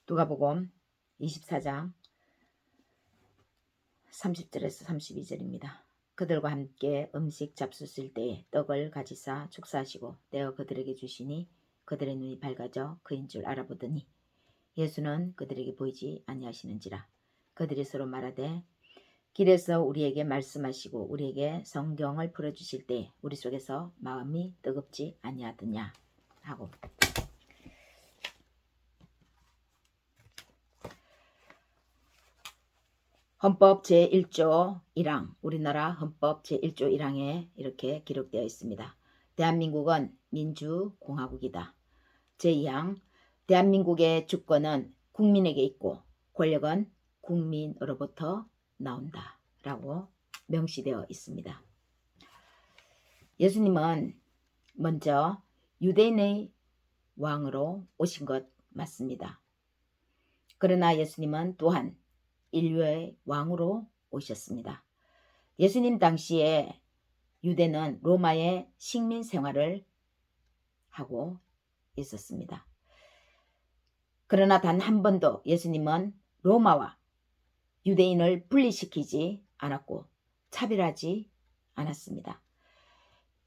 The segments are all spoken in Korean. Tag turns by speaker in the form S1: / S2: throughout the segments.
S1: 누가복음 24장 30절에서 32절입니다. 그들과 함께 음식 잡수실 때에 떡을 가지사 축사하시고 떼어 그들에게 주시니 그들의 눈이 밝아져 그인 줄 알아보더니 예수는 그들에게 보이지 아니하시는지라. 그들이 서로 말하되 길에서 우리에게 말씀하시고 우리에게 성경을 풀어주실 때 우리 속에서 마음이 뜨겁지 아니하더냐 하고, 헌법 제1조 1항, 우리나라 헌법 제1조 1항에 이렇게 기록되어 있습니다. 대한민국은 민주공화국이다. 제2항, 대한민국의 주권은 국민에게 있고 권력은 국민으로부터 나온다 라고 명시되어 있습니다. 예수님은 먼저 유대인의 왕으로 오신 것 맞습니다. 그러나 예수님은 또한 인류의 왕으로 오셨습니다. 예수님 당시에 유대는 로마의 식민 생활을 하고 있었습니다. 그러나 단 한 번도 예수님은 로마와 유대인을 분리시키지 않았고 차별하지 않았습니다.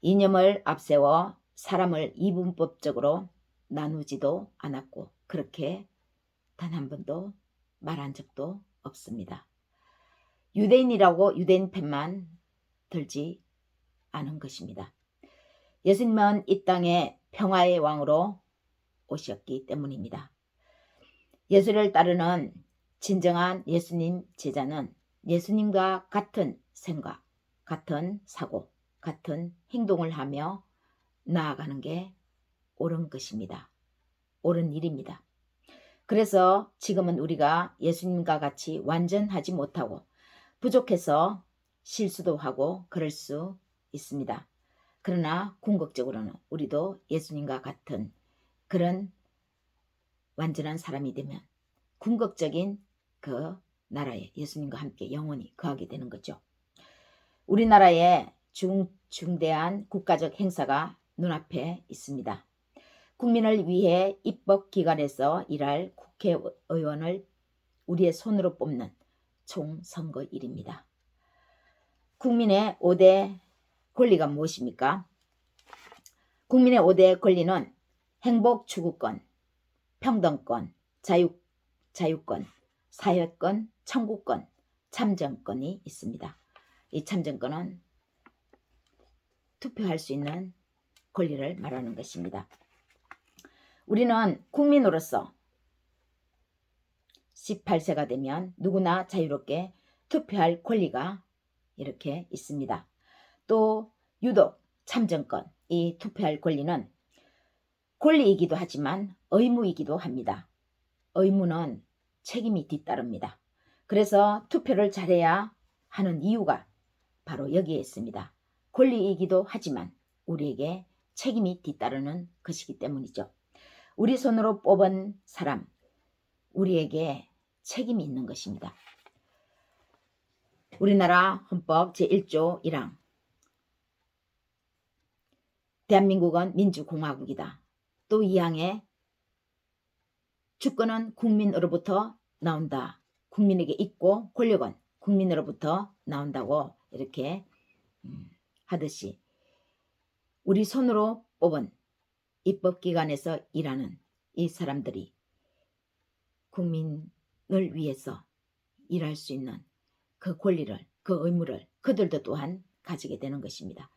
S1: 이념을 앞세워 사람을 이분법적으로 나누지도 않았고 그렇게 단 한 번도 말한 적도 없습니다. 유대인이라고 유대인 편만 들지 않은 것입니다. 예수님은 이 땅에 평화의 왕으로 오셨기 때문입니다. 예수를 따르는 진정한 예수님 제자는 예수님과 같은 생각, 같은 사고, 같은 행동을 하며 나아가는 게 옳은 것입니다. 옳은 일입니다. 그래서 지금은 우리가 예수님과 같이 완전하지 못하고 부족해서 실수도 하고 그럴 수 있습니다. 그러나 궁극적으로는 우리도 예수님과 같은 그런 완전한 사람이 되면 궁극적인 그 나라에 예수님과 함께 영원히 거하게 되는 거죠. 우리나라에 중대한 국가적 행사가 눈앞에 있습니다. 국민을 위해 입법기관에서 일할 국회의원을 우리의 손으로 뽑는 총선거일입니다. 국민의 5대 권리가 무엇입니까? 국민의 5대 권리는 행복 추구권, 평등권, 자유권, 사회권, 청구권, 참정권이 있습니다. 이 참정권은 투표할 수 있는 권리를 말하는 것입니다. 우리는 국민으로서 18세가 되면 누구나 자유롭게 투표할 권리가 이렇게 있습니다. 또 유독 참정권, 이 투표할 권리는 권리이기도 하지만 의무이기도 합니다. 의무는 책임이 뒤따릅니다. 그래서 투표를 잘해야 하는 이유가 바로 여기에 있습니다. 권리이기도 하지만 우리에게 책임이 뒤따르는 것이기 때문이죠. 우리 손으로 뽑은 사람, 우리에게 책임이 있는 것입니다. 우리나라 헌법 제1조 1항, 대한민국은 민주공화국이다. 또 2항에 주권은 국민으로부터 나온다. 국민에게 있고 권력은 국민으로부터 나온다고 이렇게 하듯이 우리 손으로 뽑은 입법기관에서 일하는 이 사람들이 국민을 위해서 일할 수 있는 그 권리를, 그 의무를 그들도 또한 가지게 되는 것입니다.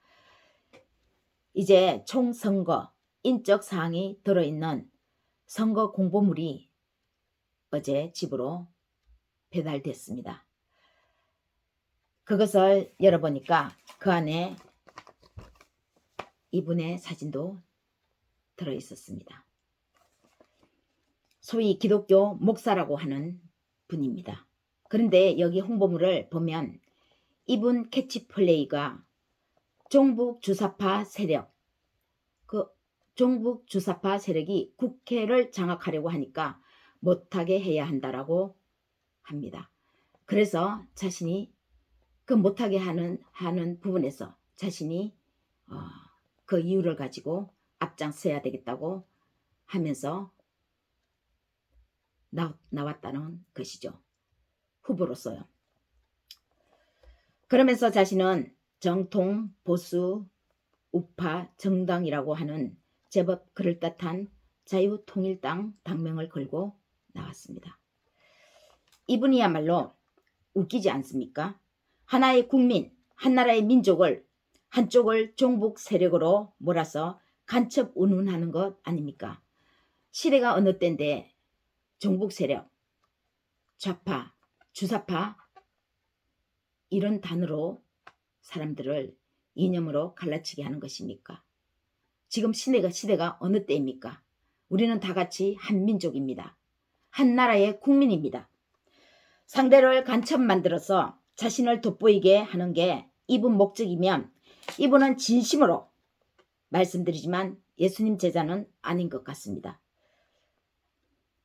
S1: 이제 총선거 인적 사항이 들어있는 선거 공보물이 어제 집으로 배달됐습니다. 그것을 열어보니까 그 안에 이분의 사진도 들어있었습니다. 소위 기독교 목사라고 하는 분입니다. 그런데 여기 홍보물을 보면 이분 캐치플레이가 종북 주사파 세력, 그 종북 주사파 세력이 국회를 장악하려고 하니까 못하게 해야 한다라고 합니다. 그래서 자신이 그 못하게 하는 부분에서 자신이 그 이유를 가지고 앞장서야 되겠다고 하면서 나왔다는 것이죠. 후보로서요. 그러면서 자신은 정통, 보수, 우파, 정당이라고 하는 제법 그럴듯한 자유통일당 당명을 걸고 나왔습니다. 이분이야말로 웃기지 않습니까? 하나의 국민, 한나라의 민족을 한쪽을 종북 세력으로 몰아서 간첩 운운하는 것 아닙니까? 시대가 어느 때인데 종북 세력, 좌파, 주사파 이런 단어로 사람들을 이념으로 갈라치게 하는 것입니까? 지금 시대가 어느 때입니까? 우리는 다 같이 한 민족입니다. 한 나라의 국민입니다. 상대를 간첩 만들어서 자신을 돋보이게 하는 게 이분 목적이면 이분은 진심으로 말씀드리지만 예수님 제자는 아닌 것 같습니다.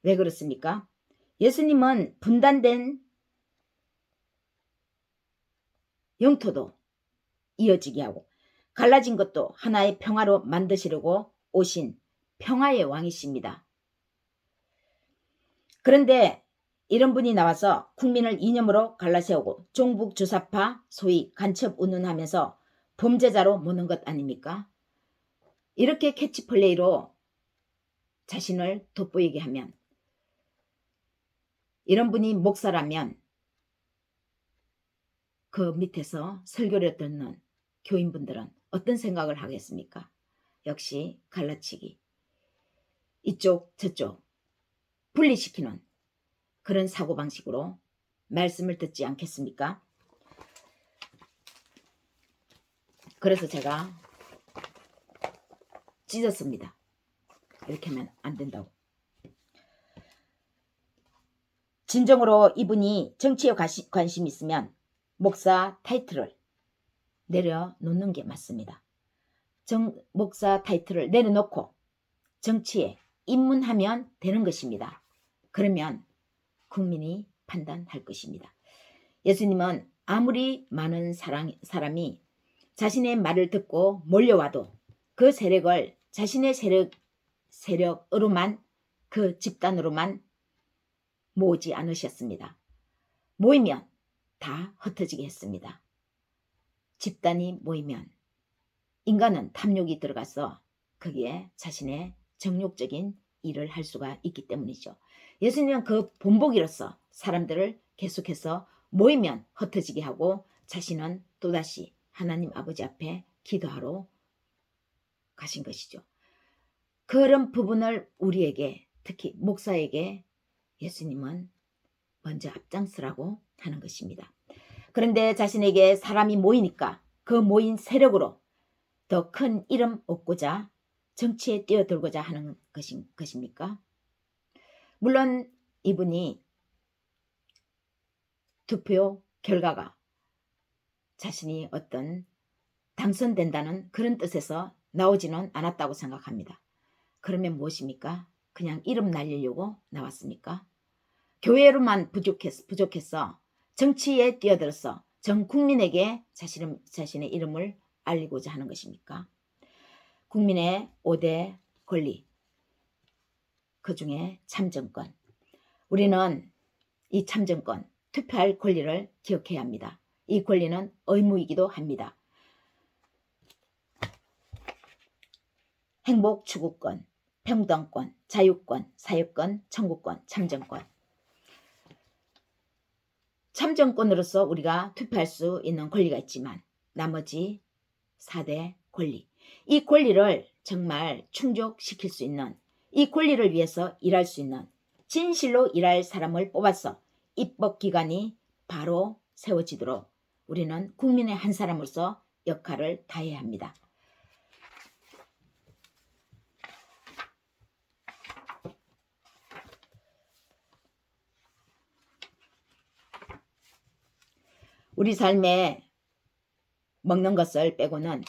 S1: 왜 그렇습니까? 예수님은 분단된 영토도 이어지게 하고 갈라진 것도 하나의 평화로 만드시려고 오신 평화의 왕이십니다. 그런데 이런 분이 나와서 국민을 이념으로 갈라세우고 종북 주사파 소위 간첩 운운하면서 범죄자로 모는 것 아닙니까? 이렇게 캐치플레이로 자신을 돋보이게 하면 이런 분이 목사라면 그 밑에서 설교를 듣는 교인분들은 어떤 생각을 하겠습니까? 역시 갈라치기, 이쪽 저쪽 분리시키는 그런 사고방식으로 말씀을 듣지 않겠습니까? 그래서 제가 찢었습니다. 이렇게 하면 안 된다고. 진정으로 이분이 정치에 관심이 있으면 목사 타이틀을 내려놓는 게 맞습니다. 목사 타이틀을 내려놓고 정치에 입문하면 되는 것입니다. 그러면 국민이 판단할 것입니다. 예수님은 아무리 많은 사람이 자신의 말을 듣고 몰려와도 그 세력을 자신의 세력으로만 그 집단으로만 모으지 않으셨습니다. 모이면 다 흩어지게 했습니다. 집단이 모이면 인간은 탐욕이 들어가서 거기에 자신의 정욕적인 일을 할 수가 있기 때문이죠. 예수님은 그 본보기로서 사람들을 계속해서 모이면 흩어지게 하고 자신은 또다시 하나님 아버지 앞에 기도하러 가신 것이죠. 그런 부분을 우리에게 특히 목사에게 예수님은 먼저 앞장서라고 하는 것입니다. 그런데 자신에게 사람이 모이니까 그 모인 세력으로 더 큰 이름 얻고자 정치에 뛰어들고자 하는 것입니까? 물론 이분이 투표 결과가 자신이 어떤 당선된다는 그런 뜻에서 나오지는 않았다고 생각합니다. 그러면 무엇입니까? 그냥 이름 날리려고 나왔습니까? 교회로만 부족해서 정치에 뛰어들어서 전 국민에게 자신의 이름을 알리고자 하는 것입니까? 국민의 5대 권리, 그 중에 참정권. 우리는 이 참정권, 투표할 권리를 기억해야 합니다. 이 권리는 의무이기도 합니다. 행복 추구권, 평등권, 자유권, 사유권, 청구권, 참정권. 참정권으로서 우리가 투표할 수 있는 권리가 있지만 나머지 4대 권리, 이 권리를 정말 충족시킬 수 있는, 이 권리를 위해서 일할 수 있는, 진실로 일할 사람을 뽑아서 입법기관이 바로 세워지도록 우리는 국민의 한 사람으로서 역할을 다해야 합니다. 우리 삶에 먹는 것을 빼고는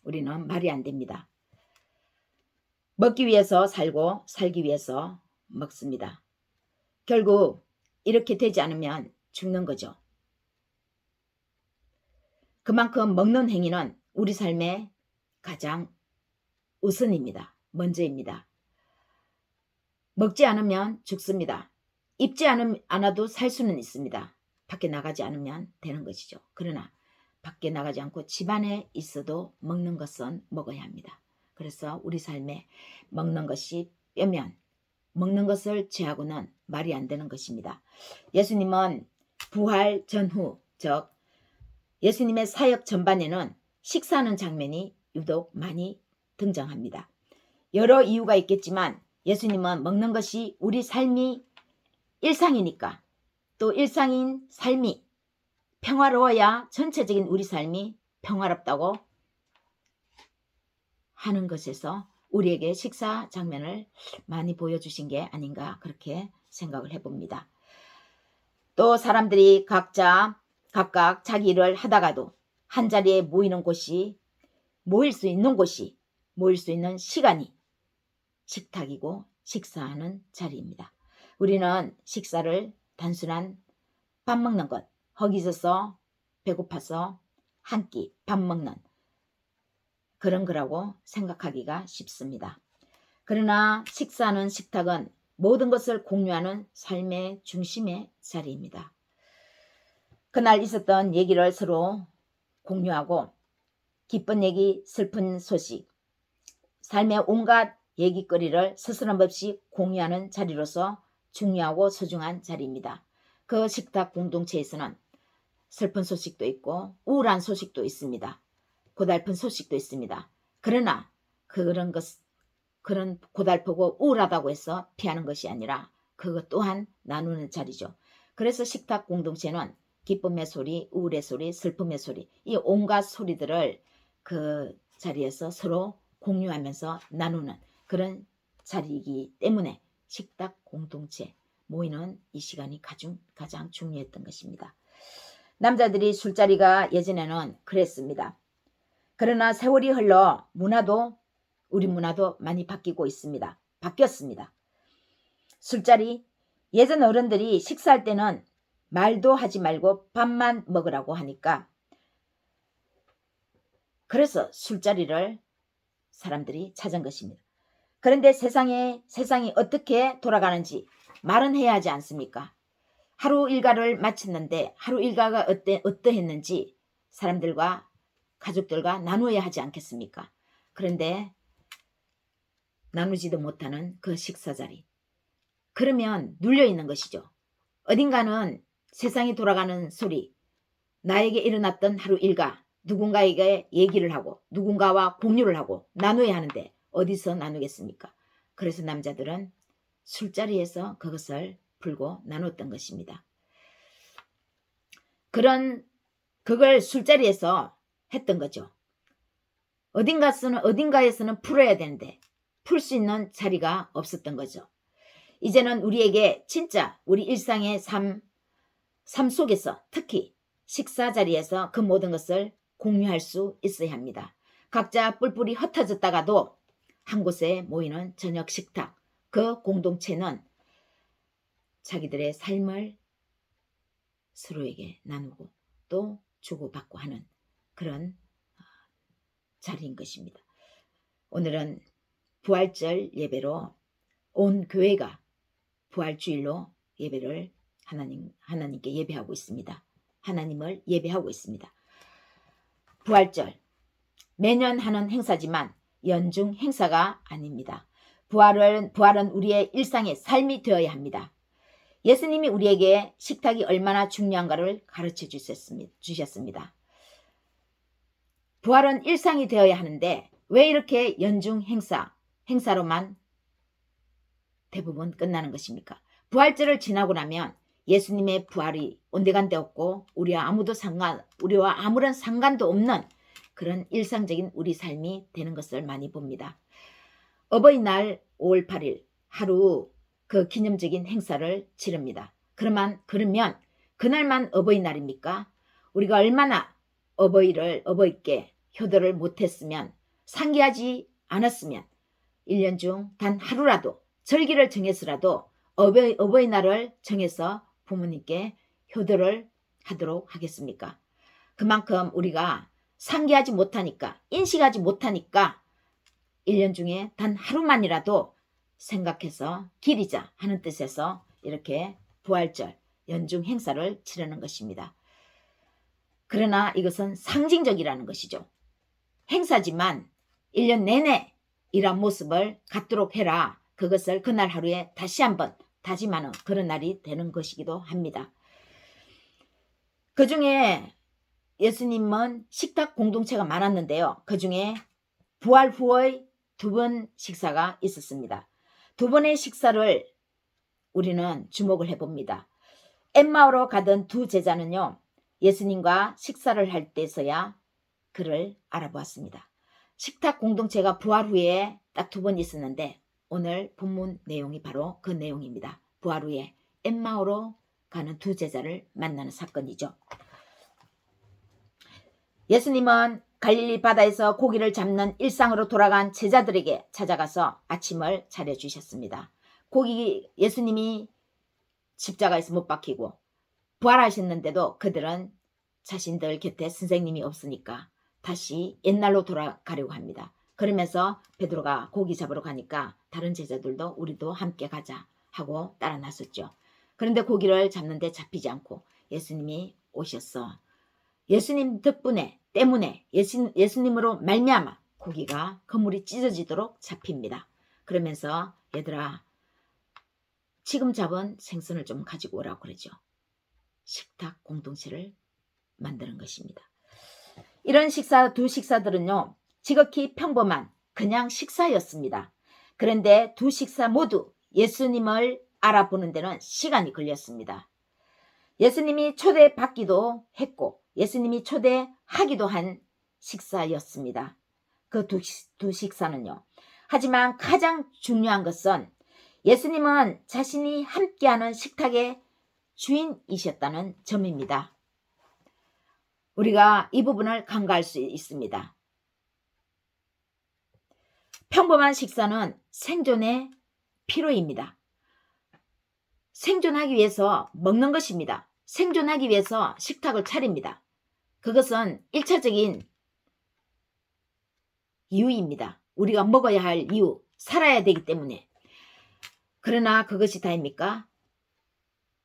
S1: 우리는 말이 안 됩니다. 먹기 위해서 살고 살기 위해서 먹습니다. 결국 이렇게 되지 않으면 죽는 거죠. 그만큼 먹는 행위는 우리 삶의 가장 우선입니다. 먼저입니다. 먹지 않으면 죽습니다. 입지 않아도 살 수는 있습니다. 밖에 나가지 않으면 되는 것이죠. 그러나 밖에 나가지 않고 집안에 있어도 먹는 것은 먹어야 합니다. 그래서 우리 삶에 먹는 것이 뼈면 먹는 것을 제하고는 말이 안 되는 것입니다. 예수님은 부활 전후, 즉 예수님의 사역 전반에는 식사하는 장면이 유독 많이 등장합니다. 여러 이유가 있겠지만 예수님은 먹는 것이 우리 삶이 일상이니까, 또 일상인 삶이 평화로워야 전체적인 우리 삶이 평화롭다고 하는 것에서 우리에게 식사 장면을 많이 보여주신 게 아닌가, 그렇게 생각을 해봅니다. 또 사람들이 각각 자기 일을 하다가도 한자리에 모일 수 있는 시간이 식탁이고 식사하는 자리입니다. 우리는 식사를 단순한 밥 먹는 것, 허기져서 배고파서 한 끼 밥 먹는 그런 거라고 생각하기가 쉽습니다. 그러나 식사하는 식탁은 모든 것을 공유하는 삶의 중심의 자리입니다. 그날 있었던 얘기를 서로 공유하고 기쁜 얘기, 슬픈 소식, 삶의 온갖 얘기거리를 스스럼 없이 공유하는 자리로서 중요하고 소중한 자리입니다. 그 식탁 공동체에서는 슬픈 소식도 있고 우울한 소식도 있습니다. 고달픈 소식도 있습니다. 그러나 그런 고달프고 우울하다고 해서 피하는 것이 아니라 그것 또한 나누는 자리죠. 그래서 식탁 공동체는 기쁨의 소리, 우울의 소리, 슬픔의 소리, 이 온갖 소리들을 그 자리에서 서로 공유하면서 나누는 그런 자리이기 때문에 식탁 공동체 모이는 이 시간이 가장 중요했던 것입니다. 남자들이 술자리가 예전에는 그랬습니다. 그러나 세월이 흘러 우리 문화도 많이 바뀌었습니다. 술자리, 예전 어른들이 식사할 때는 말도 하지 말고 밥만 먹으라고 하니까 그래서 술자리를 사람들이 찾은 것입니다. 그런데 세상이 어떻게 돌아가는지 말은 해야 하지 않습니까? 하루 일과를 마쳤는데 하루 일과가 어떠했는지 사람들과 가족들과 나누어야 하지 않겠습니까? 그런데 나누지도 못하는 그 식사자리. 그러면 눌려있는 것이죠. 어딘가는 세상이 돌아가는 소리, 나에게 일어났던 하루 일과, 누군가에게 얘기를 하고 누군가와 공유를 하고 나누어야 하는데 어디서 나누겠습니까? 그래서 남자들은 술자리에서 그것을 풀고 나눴던 것입니다. 그걸 술자리에서 했던 거죠. 어딘가에서는 풀어야 되는데 풀 수 있는 자리가 없었던 거죠. 이제는 우리에게 진짜 우리 일상의 삶 속에서 특히 식사 자리에서 그 모든 것을 공유할 수 있어야 합니다. 각자 뿔뿔이 흩어졌다가도 한 곳에 모이는 저녁 식탁, 그 공동체는 자기들의 삶을 서로에게 나누고 또 주고받고 하는 그런 자리인 것입니다. 오늘은 부활절 예배로 온 교회가 부활주일로 예배를 하나님께 예배하고 있습니다. 하나님을 예배하고 있습니다. 부활절, 매년 하는 행사지만 연중 행사가 아닙니다. 부활은 우리의 일상의 삶이 되어야 합니다. 예수님이 우리에게 식탁이 얼마나 중요한가를 가르쳐 주셨습니다. 부활은 일상이 되어야 하는데 왜 이렇게 연중 행사로만 대부분 끝나는 것입니까? 부활절을 지나고 나면 예수님의 부활이 온데간데 없고 우리와 아무런 상관도 없는 그런 일상적인 우리 삶이 되는 것을 많이 봅니다. 어버이날 5월 8일 하루 그 기념적인 행사를 치릅니다. 그러면 그날만 어버이날입니까? 우리가 얼마나 어버이께 효도를 못했으면, 상기하지 않았으면 1년 중 단 하루라도 절기를 정해서라도 어버이날을 정해서 부모님께 효도를 하도록 하겠습니까? 그만큼 우리가 상기하지 못하니까, 인식하지 못하니까 1년 중에 단 하루만이라도 생각해서 기리자 하는 뜻에서 이렇게 부활절 연중 행사를 치르는 것입니다. 그러나 이것은 상징적이라는 것이죠. 행사지만 1년 내내 이런 모습을 갖도록 해라. 그것을 그날 하루에 다시 한번 다짐하는 그런 날이 되는 것이기도 합니다. 그 중에 예수님은 식탁 공동체가 많았는데요. 그 중에 부활 후의 2번 식사가 있었습니다. 2번의 식사를 우리는 주목을 해봅니다. 엠마오로 가던 2 제자는요. 예수님과 식사를 할 때서야 그를 알아보았습니다. 식탁 공동체가 부활 후에 딱 2번 있었는데 오늘 본문 내용이 바로 그 내용입니다. 부활 후에 엠마오로 가는 2 제자를 만나는 사건이죠. 예수님은 갈릴리 바다에서 고기를 잡는 일상으로 돌아간 제자들에게 찾아가서 아침을 차려주셨습니다. 예수님이 십자가에서 못 박히고 부활하셨는데도 그들은 자신들 곁에 선생님이 없으니까 다시 옛날로 돌아가려고 합니다. 그러면서 베드로가 고기 잡으러 가니까 다른 제자들도 우리도 함께 가자 하고 따라 나섰죠. 그런데 고기를 잡는데 잡히지 않고 예수님이 오셨어. 예수님 때문에 예수님으로 말미암아 고기가 그물이 찢어지도록 잡힙니다. 그러면서 얘들아 지금 잡은 생선을 좀 가지고 오라고 그러죠. 식탁 공동체를 만드는 것입니다. 이런 2 식사들은요. 지극히 평범한 그냥 식사였습니다. 그런데 2 식사 모두 예수님을 알아보는 데는 시간이 걸렸습니다. 예수님이 초대받기도 했고 예수님이 초대하기도 한 식사였습니다. 그 두 식사는요. 하지만 가장 중요한 것은 예수님은 자신이 함께하는 식탁의 주인이셨다는 점입니다. 우리가 이 부분을 간과할 수 있습니다. 평범한 식사는 생존의 필요입니다. 생존하기 위해서 먹는 것입니다. 생존하기 위해서 식탁을 차립니다. 그것은 1차적인 이유입니다. 우리가 먹어야 할 이유, 살아야 되기 때문에. 그러나 그것이 다입니까?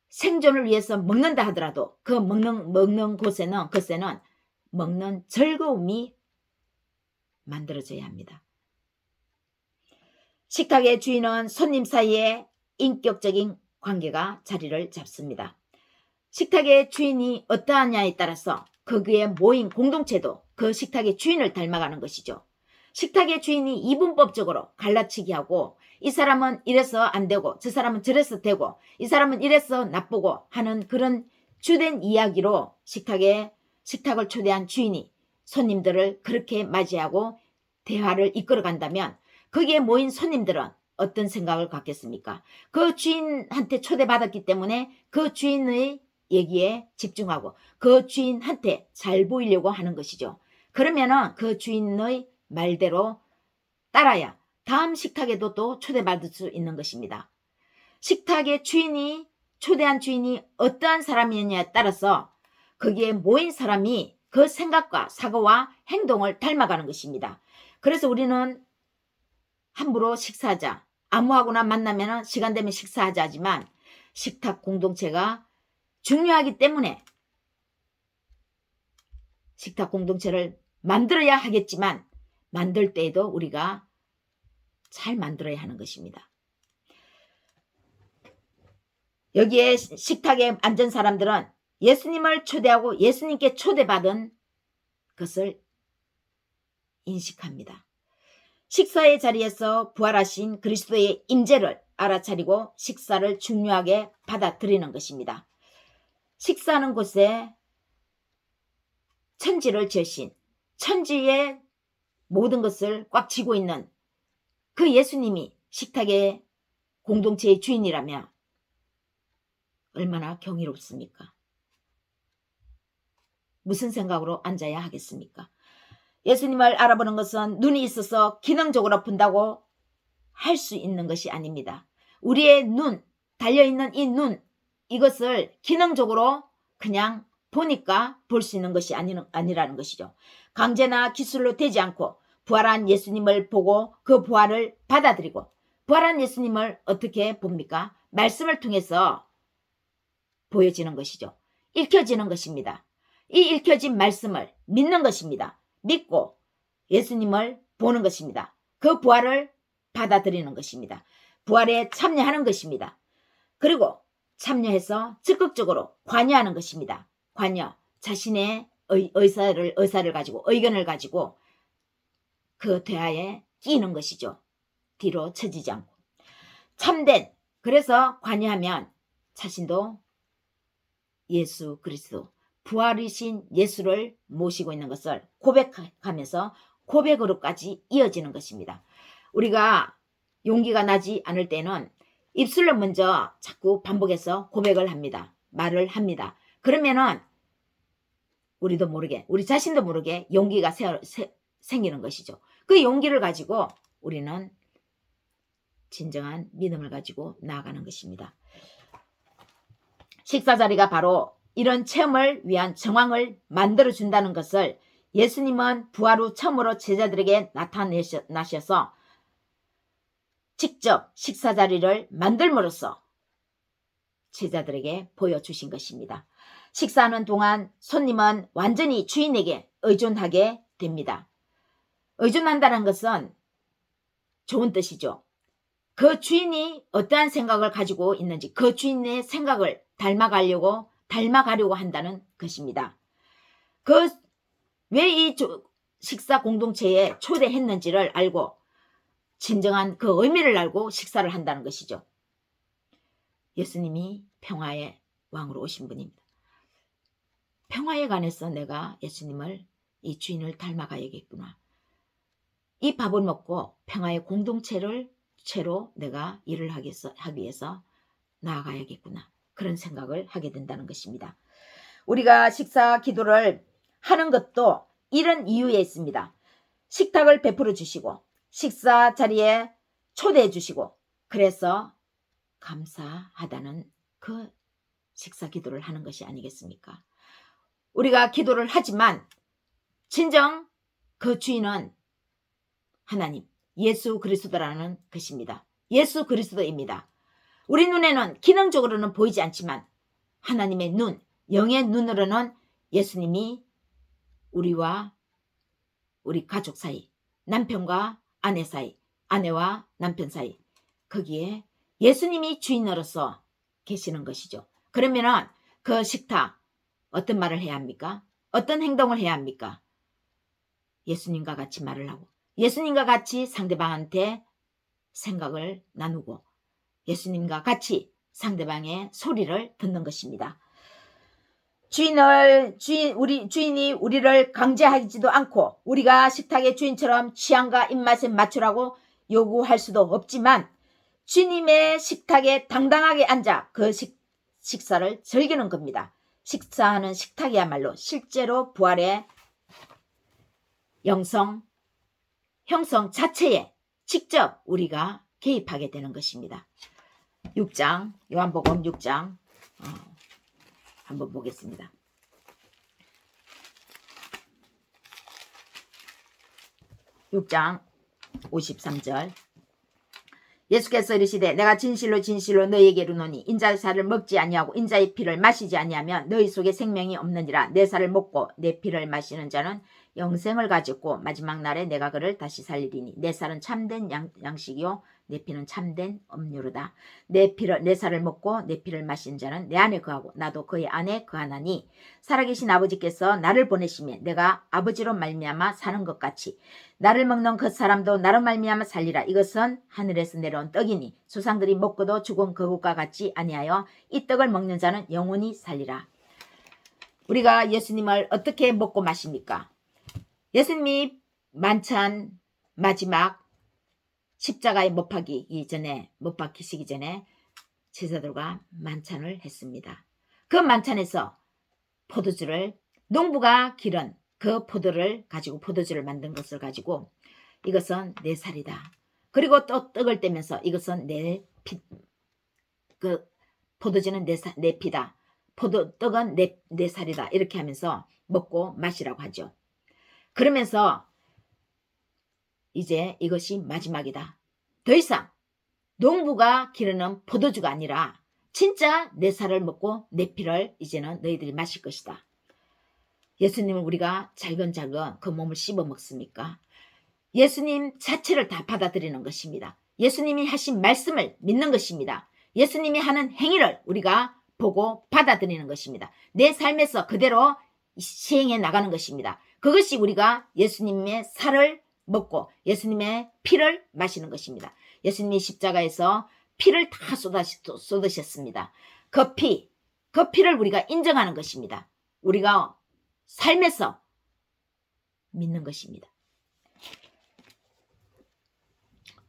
S1: 생존을 위해서 먹는다 하더라도 그 먹는 곳에는 먹는 즐거움이 만들어져야 합니다. 식탁의 주인은 손님 사이에 인격적인 관계가 자리를 잡습니다. 식탁의 주인이 어떠하냐에 따라서 거기에 모인 공동체도 그 식탁의 주인을 닮아가는 것이죠. 식탁의 주인이 이분법적으로 갈라치기 하고 이 사람은 이래서 안 되고 저 사람은 저래서 되고 이 사람은 이래서 나쁘고 하는 그런 주된 이야기로 식탁을 초대한 주인이 손님들을 그렇게 맞이하고 대화를 이끌어간다면 거기에 모인 손님들은 어떤 생각을 갖겠습니까? 그 주인한테 초대받았기 때문에 그 주인의 얘기에 집중하고 그 주인한테 잘 보이려고 하는 것이죠. 그러면은 그 주인의 말대로 따라야 다음 식탁에도 또 초대받을 수 있는 것입니다. 식탁의 초대한 주인이 어떠한 사람이냐에 따라서 거기에 모인 사람이 그 생각과 사고와 행동을 닮아가는 것입니다. 그래서 우리는 함부로 식사하자, 아무하고나 만나면 시간 되면 식사하자 하지만 식탁 공동체가 중요하기 때문에 식탁 공동체를 만들어야 하겠지만 만들 때에도 우리가 잘 만들어야 하는 것입니다. 여기에 식탁에 앉은 사람들은 예수님을 초대하고 예수님께 초대받은 것을 인식합니다. 식사의 자리에서 부활하신 그리스도의 임재를 알아차리고 식사를 중요하게 받아들이는 것입니다. 식사하는 곳에 천지를 지으신 천지의 모든 것을 꽉 쥐고 있는 그 예수님이 식탁의 공동체의 주인이라면 얼마나 경이롭습니까? 무슨 생각으로 앉아야 하겠습니까? 예수님을 알아보는 것은 눈이 있어서 기능적으로 본다고 할 수 있는 것이 아닙니다. 우리의 눈, 달려있는 이 눈, 이것을 기능적으로 그냥 보니까 볼 수 있는 것이 아니라는 것이죠. 강제나 기술로 되지 않고 부활한 예수님을 보고 그 부활을 받아들이고 부활한 예수님을 어떻게 봅니까? 말씀을 통해서 보여지는 것이죠. 읽혀지는 것입니다. 이 읽혀진 말씀을 믿는 것입니다. 믿고 예수님을 보는 것입니다. 그 부활을 받아들이는 것입니다. 부활에 참여하는 것입니다. 그리고 참여해서 적극적으로 관여하는 것입니다. 관여, 자신의 의사를 가지고 의견을 가지고 그 대화에 끼는 것이죠. 뒤로 처지지 않고. 참된, 그래서 관여하면 자신도 예수 그리스도, 부활이신 예수를 모시고 있는 것을 고백하면서 고백으로까지 이어지는 것입니다. 우리가 용기가 나지 않을 때는 입술로 먼저 자꾸 반복해서 고백을 합니다. 말을 합니다. 그러면은 우리도 모르게, 우리 자신도 모르게 용기가 생기는 것이죠. 그 용기를 가지고 우리는 진정한 믿음을 가지고 나아가는 것입니다. 식사 자리가 바로 이런 체험을 위한 정황을 만들어준다는 것을 예수님은 부활 후 처음으로 제자들에게 나타나셔서 직접 식사 자리를 만들므로써 제자들에게 보여주신 것입니다. 식사하는 동안 손님은 완전히 주인에게 의존하게 됩니다. 의존한다는 것은 좋은 뜻이죠. 그 주인이 어떠한 생각을 가지고 있는지 그 주인의 생각을 닮아가려고 한다는 것입니다. 왜 이 식사 공동체에 초대했는지를 알고 진정한 그 의미를 알고 식사를 한다는 것이죠. 예수님이 평화의 왕으로 오신 분입니다. 평화에 관해서 내가 예수님을, 이 주인을 닮아가야겠구나. 이 밥을 먹고 평화의 공동체로 내가 일을 하기 위해서 나아가야겠구나. 그런 생각을 하게 된다는 것입니다. 우리가 식사 기도를 하는 것도 이런 이유에 있습니다. 식탁을 베풀어 주시고 식사 자리에 초대해 주시고 그래서 감사하다는 그 식사 기도를 하는 것이 아니겠습니까? 우리가 기도를 하지만 진정 그 주인은 하나님, 예수 그리스도라는 것입니다. 예수 그리스도입니다. 우리 눈에는 기능적으로는 보이지 않지만 하나님의 눈, 영의 눈으로는 예수님이 우리와 우리 가족 사이, 남편과 아내 사이, 아내와 남편 사이, 거기에 예수님이 주인으로서 계시는 것이죠. 그러면은 그 식탁 어떤 말을 해야 합니까? 어떤 행동을 해야 합니까? 예수님과 같이 말을 하고 예수님과 같이 상대방한테 생각을 나누고 예수님과 같이 상대방의 소리를 듣는 것입니다. 주인이 우리를 강제하지도 않고 우리가 식탁의 주인처럼 취향과 입맛에 맞추라고 요구할 수도 없지만 주님의 식탁에 당당하게 앉아 그 식사를 즐기는 겁니다. 식사하는 식탁이야말로 실제로 부활의 형성 자체에 직접 우리가 개입하게 되는 것입니다. 6장, 요한복음 6장 한번 보겠습니다. 6장 53절 예수께서 이르시되 내가 진실로 진실로 너희에게 이르노니 인자의 살을 먹지 아니하고 인자의 피를 마시지 아니하면 너희 속에 생명이 없느니라. 내 살을 먹고 내 피를 마시는 자는 영생을 가졌고 마지막 날에 내가 그를 다시 살리리니 내 살은 참된 양식이요 내 피는 참된 음료로다. 내 살을 먹고 내 피를 마신 자는 내 안에 거하고 나도 그의 안에 거하나니 살아계신 아버지께서 나를 보내시며 내가 아버지로 말미암아 사는 것 같이 나를 먹는 그 사람도 나로 말미암아 살리라. 이것은 하늘에서 내려온 떡이니 조상들이 먹고도 죽은 그것과 같지 아니하여 이 떡을 먹는 자는 영원히 살리라. 우리가 예수님을 어떻게 먹고 마십니까? 예수님이 만찬 마지막 십자가에 못 박히시기 전에 제자들과 만찬을 했습니다. 그 만찬에서 포도주를 농부가 기른 그 포도를 가지고 포도주를 만든 것을 가지고 이것은 내 살이다. 그리고 또 떡을 떼면서 이것은 내 피, 그 포도주는 내 피다. 떡은 내 살이다. 이렇게 하면서 먹고 마시라고 하죠. 그러면서 이제 이것이 마지막이다. 더 이상 농부가 기르는 포도주가 아니라 진짜 내 살을 먹고 내 피를 이제는 너희들이 마실 것이다. 예수님을 우리가 잘근잘근 그 몸을 씹어 먹습니까? 예수님 자체를 다 받아들이는 것입니다. 예수님이 하신 말씀을 믿는 것입니다. 예수님이 하는 행위를 우리가 보고 받아들이는 것입니다. 내 삶에서 그대로 시행해 나가는 것입니다. 그것이 우리가 예수님의 살을 먹고 예수님의 피를 마시는 것입니다. 예수님이 십자가에서 피를 다 쏟으셨습니다. 그 피를 우리가 인정하는 것입니다. 우리가 삶에서 믿는 것입니다.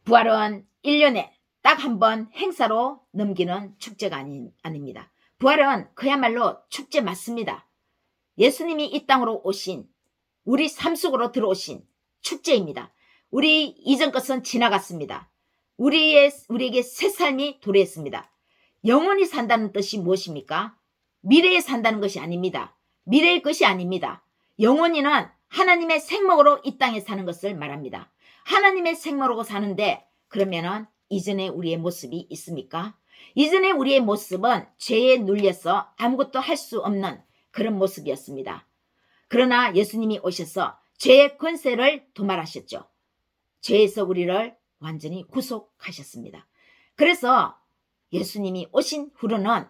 S1: 부활은 1년에 딱 한 번 행사로 넘기는 축제가 아닙니다. 부활은 그야말로 축제 맞습니다. 예수님이 이 땅으로 오신, 우리 삶 속으로 들어오신 축제입니다. 우리 이전 것은 지나갔습니다. 우리에게 새 삶이 도래했습니다. 영원히 산다는 뜻이 무엇입니까? 미래에 산다는 것이 아닙니다. 미래의 것이 아닙니다. 영원히는 하나님의 생명으로 이 땅에 사는 것을 말합니다. 하나님의 생명으로 사는데 그러면은 이전에 우리의 모습이 있습니까? 이전에 우리의 모습은 죄에 눌려서 아무것도 할 수 없는 그런 모습이었습니다. 그러나 예수님이 오셔서 죄의 권세를 도말하셨죠. 죄에서 우리를 완전히 구속하셨습니다. 그래서 예수님이 오신 후로는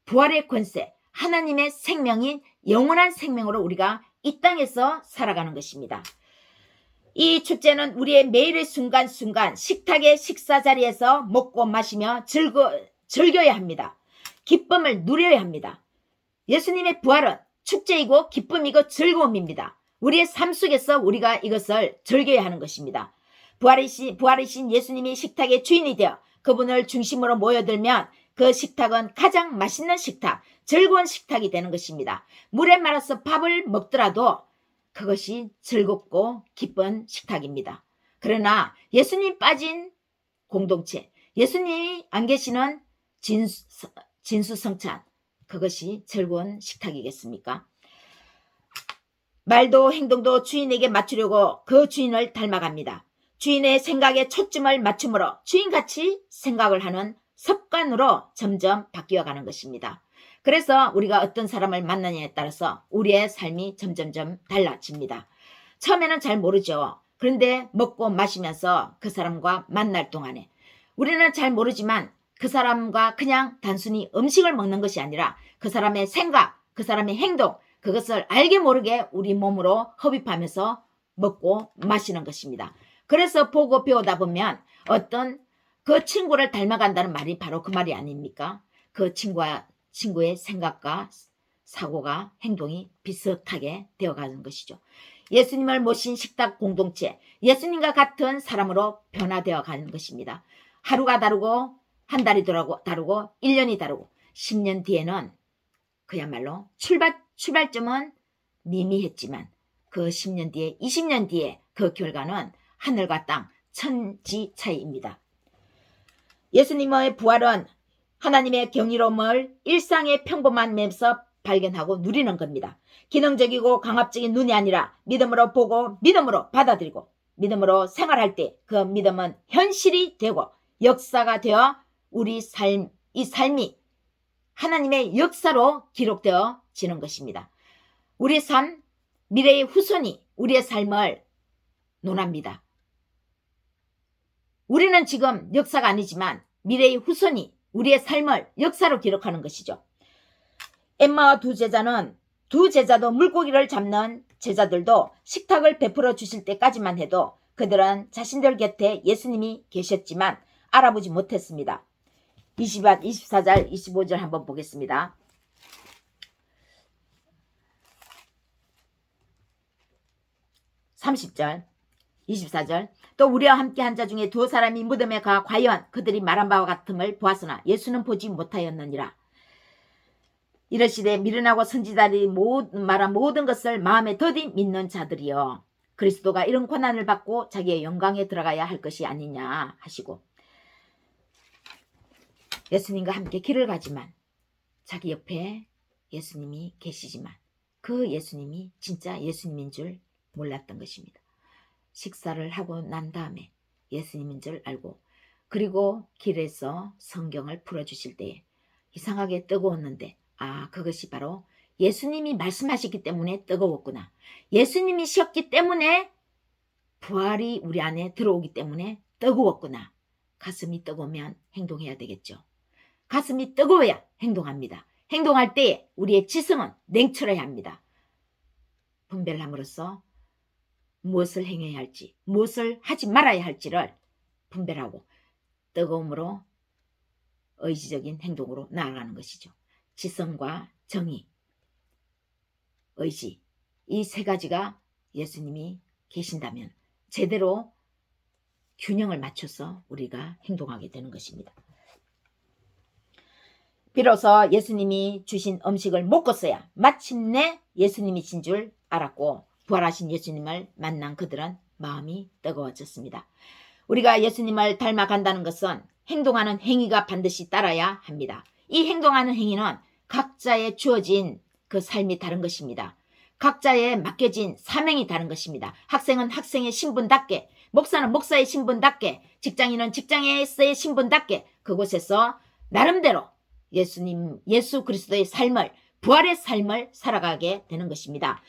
S1: 부활의 권세, 하나님의 생명인 영원한 생명으로 우리가 이 땅에서 살아가는 것입니다. 이 축제는 우리의 매일의 순간순간 식탁의 식사 자리에서 먹고 마시며 즐겨야 합니다. 기쁨을 누려야 합니다. 예수님의 부활은 축제이고 기쁨이고 즐거움입니다. 우리의 삶 속에서 우리가 이것을 즐겨야 하는 것입니다. 부활이신 예수님이 식탁의 주인이 되어 그분을 중심으로 모여들면 그 식탁은 가장 맛있는 식탁, 즐거운 식탁이 되는 것입니다. 물에 말아서 밥을 먹더라도 그것이 즐겁고 기쁜 식탁입니다. 그러나 예수님 빠진 공동체, 예수님이 안 계시는 진수성찬, 그것이 즐거운 식탁이겠습니까? 말도 행동도 주인에게 맞추려고 그 주인을 닮아갑니다. 주인의 생각에 초점을 맞춤으로 주인같이 생각을 하는 습관으로 점점 바뀌어가는 것입니다. 그래서 우리가 어떤 사람을 만나냐에 따라서 우리의 삶이 점점점 달라집니다. 처음에는 잘 모르죠. 그런데 먹고 마시면서 그 사람과 만날 동안에 우리는 잘 모르지만 그 사람과 그냥 단순히 음식을 먹는 것이 아니라 그 사람의 생각, 그 사람의 행동, 그것을 알게 모르게 우리 몸으로 흡입하면서 먹고 마시는 것입니다. 그래서 보고 배우다 보면 어떤 그 친구를 닮아간다는 말이 바로 그 말이 아닙니까? 그 친구의 생각과 사고가 행동이 비슷하게 되어가는 것이죠. 예수님을 모신 식탁 공동체, 예수님과 같은 사람으로 변화되어 가는 것입니다. 하루가 다르고 한 달이 다르고 1년이 다르고 10년 뒤에는 그야말로 출발점은 미미했지만 그 10년 뒤에 20년 뒤에 그 결과는 하늘과 땅 천지 차이입니다. 예수님의 부활은 하나님의 경이로움을 일상의 평범한 면에서 발견하고 누리는 겁니다. 기능적이고 강압적인 눈이 아니라 믿음으로 보고 믿음으로 받아들이고 믿음으로 생활할 때 그 믿음은 현실이 되고 역사가 되어 우리 이 삶이 하나님의 역사로 기록되어지는 것입니다. 우리 삶, 미래의 후손이 우리의 삶을 논합니다. 우리는 지금 역사가 아니지만 미래의 후손이 우리의 삶을 역사로 기록하는 것이죠. 엠마와 두 제자도 물고기를 잡는 제자들도 식탁을 베풀어 주실 때까지만 해도 그들은 자신들 곁에 예수님이 계셨지만 알아보지 못했습니다. 24절, 25절 한번 보겠습니다. 30절, 24절. 또 우리와 함께 한 자 중에 두 사람이 무덤에 가 과연 그들이 말한 바와 같음을 보았으나 예수는 보지 못하였느니라. 이러시되 미련하고 선지자들이 말한 모든 것을 마음에 더디 믿는 자들이여, 그리스도가 이런 고난을 받고 자기의 영광에 들어가야 할 것이 아니냐 하시고, 예수님과 함께 길을 가지만 자기 옆에 예수님이 계시지만 그 예수님이 진짜 예수님인 줄 몰랐던 것입니다. 식사를 하고 난 다음에 예수님인 줄 알고, 그리고 길에서 성경을 풀어주실 때에 이상하게 뜨거웠는데 그것이 바로 예수님이 말씀하셨기 때문에 뜨거웠구나. 예수님이 쉬었기 때문에 부활이 우리 안에 들어오기 때문에 뜨거웠구나. 가슴이 뜨거우면 행동해야 되겠죠. 가슴이 뜨거워야 행동합니다. 행동할 때 우리의 지성은 냉철해야 합니다. 분별함으로써 무엇을 행해야 할지, 무엇을 하지 말아야 할지를 분별하고 뜨거움으로 의지적인 행동으로 나아가는 것이죠. 지성과 정의, 의지, 이 세 가지가 예수님이 계신다면 제대로 균형을 맞춰서 우리가 행동하게 되는 것입니다. 비로소 예수님이 주신 음식을 먹고서야 마침내 예수님이신 줄 알았고 부활하신 예수님을 만난 그들은 마음이 뜨거워졌습니다. 우리가 예수님을 닮아간다는 것은 행동하는 행위가 반드시 따라야 합니다. 이 행동하는 행위는 각자의 주어진 그 삶이 다른 것입니다. 각자의 맡겨진 사명이 다른 것입니다. 학생은 학생의 신분답게, 목사는 목사의 신분답게, 직장인은 직장에서의 신분답게 그곳에서 나름대로 예수 그리스도의 삶을, 부활의 삶을 살아가게 되는 것입니다.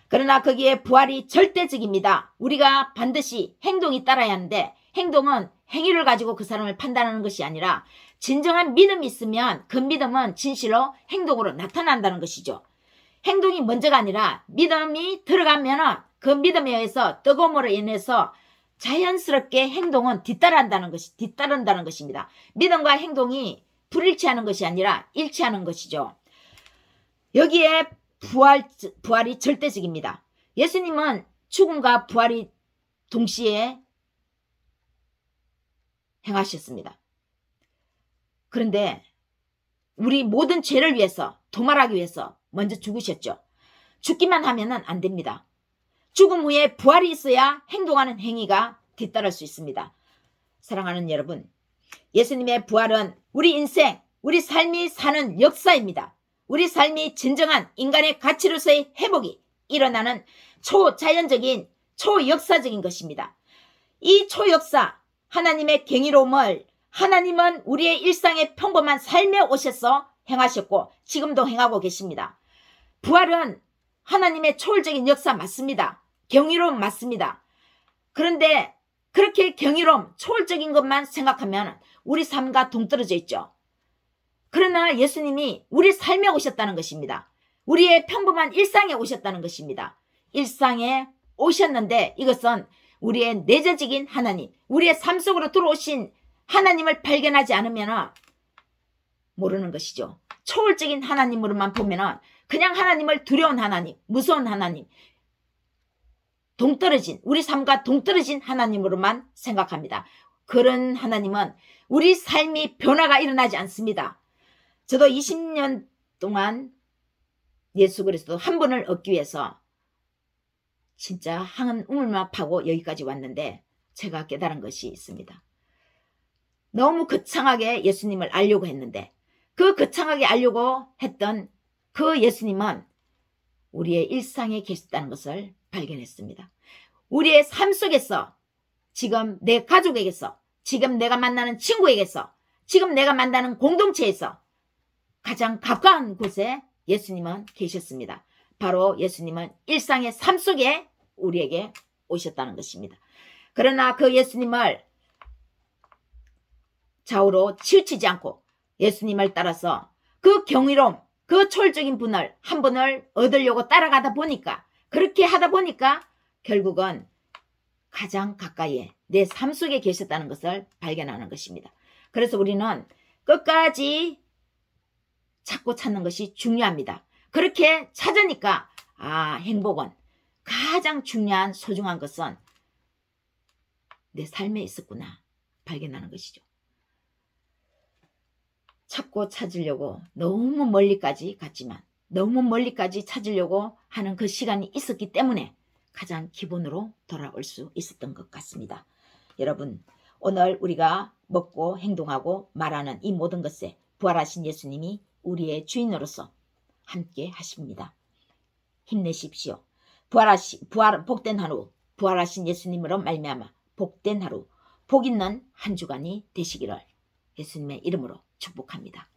S1: 그러나 거기에 부활이 절대적입니다. 우리가 반드시 행동이 따라야 하는데 행동은 행위를 가지고 그 사람을 판단하는 것이 아니라 진정한 믿음이 있으면 그 믿음은 진실로 행동으로 나타난다는 것이죠. 행동이 먼저가 아니라 믿음이 들어가면 그 믿음에 의해서 뜨거움으로 인해서 자연스럽게 행동은 뒤따른다는 것입니다. 믿음과 행동이 불일치하는 것이 아니라 일치하는 것이죠. 여기에 부활이 절대적입니다. 예수님은 죽음과 부활이 동시에 행하셨습니다. 그런데 우리 모든 죄를 위해서 도말하기 위해서 먼저 죽으셨죠. 죽기만 하면 안 됩니다. 죽음 후에 부활이 있어야 행동하는 행위가 뒤따를 수 있습니다. 사랑하는 여러분, 예수님의 부활은 우리 인생, 우리 삶이 사는 역사입니다. 우리 삶이 진정한 인간의 가치로서의 회복이 일어나는 초자연적인 초역사적인 것입니다. 이 초역사, 하나님의 경이로움을 하나님은 우리의 일상의 평범한 삶에 오셔서 행하셨고 지금도 행하고 계십니다. 부활은 하나님의 초월적인 역사 맞습니다. 경이로움 맞습니다. 그런데 그렇게 경이로움, 초월적인 것만 생각하면 우리 삶과 동떨어져 있죠. 그러나 예수님이 우리 삶에 오셨다는 것입니다. 우리의 평범한 일상에 오셨다는 것입니다. 일상에 오셨는데 이것은 우리의 내재적인 하나님, 우리의 삶 속으로 들어오신 하나님을 발견하지 않으면 모르는 것이죠. 초월적인 하나님으로만 보면 그냥 하나님을 두려운 하나님, 무서운 하나님, 동떨어진, 우리 삶과 동떨어진 하나님으로만 생각합니다. 그런 하나님은 우리 삶이 변화가 일어나지 않습니다. 저도 20년 동안 예수 그리스도 한 분을 얻기 위해서 진짜 항은 우물만 파고 여기까지 왔는데 제가 깨달은 것이 있습니다. 너무 거창하게 예수님을 알려고 했는데 그 거창하게 알려고 했던 그 예수님은 우리의 일상에 계셨다는 것을 발견했습니다. 우리의 삶 속에서 지금 내 가족에게서 지금 내가 만나는 친구에게서 지금 내가 만나는 공동체에서 가장 가까운 곳에 예수님은 계셨습니다. 바로 예수님은 일상의 삶 속에 우리에게 오셨다는 것입니다. 그러나 그 예수님을 좌우로 치우치지 않고 예수님을 따라서 그 경이로움, 그 초월적인 분을 한 분을 얻으려고 따라가다 보니까 그렇게 하다 보니까 결국은 가장 가까이에 내 삶 속에 계셨다는 것을 발견하는 것입니다. 그래서 우리는 끝까지 찾고 찾는 것이 중요합니다. 그렇게 찾으니까 행복은 가장 중요한 소중한 것은 내 삶에 있었구나 발견하는 것이죠. 찾고 찾으려고 너무 멀리까지 갔지만 너무 멀리까지 찾으려고 하는 그 시간이 있었기 때문에 가장 기본으로 돌아올 수 있었던 것 같습니다. 여러분, 오늘 우리가 먹고 행동하고 말하는 이 모든 것에 부활하신 예수님이 우리의 주인으로서 함께 하십니다. 힘내십시오. 복된 하루, 부활하신 예수님으로 말미암아 복된 하루, 복 있는 한 주간이 되시기를 예수님의 이름으로 축복합니다.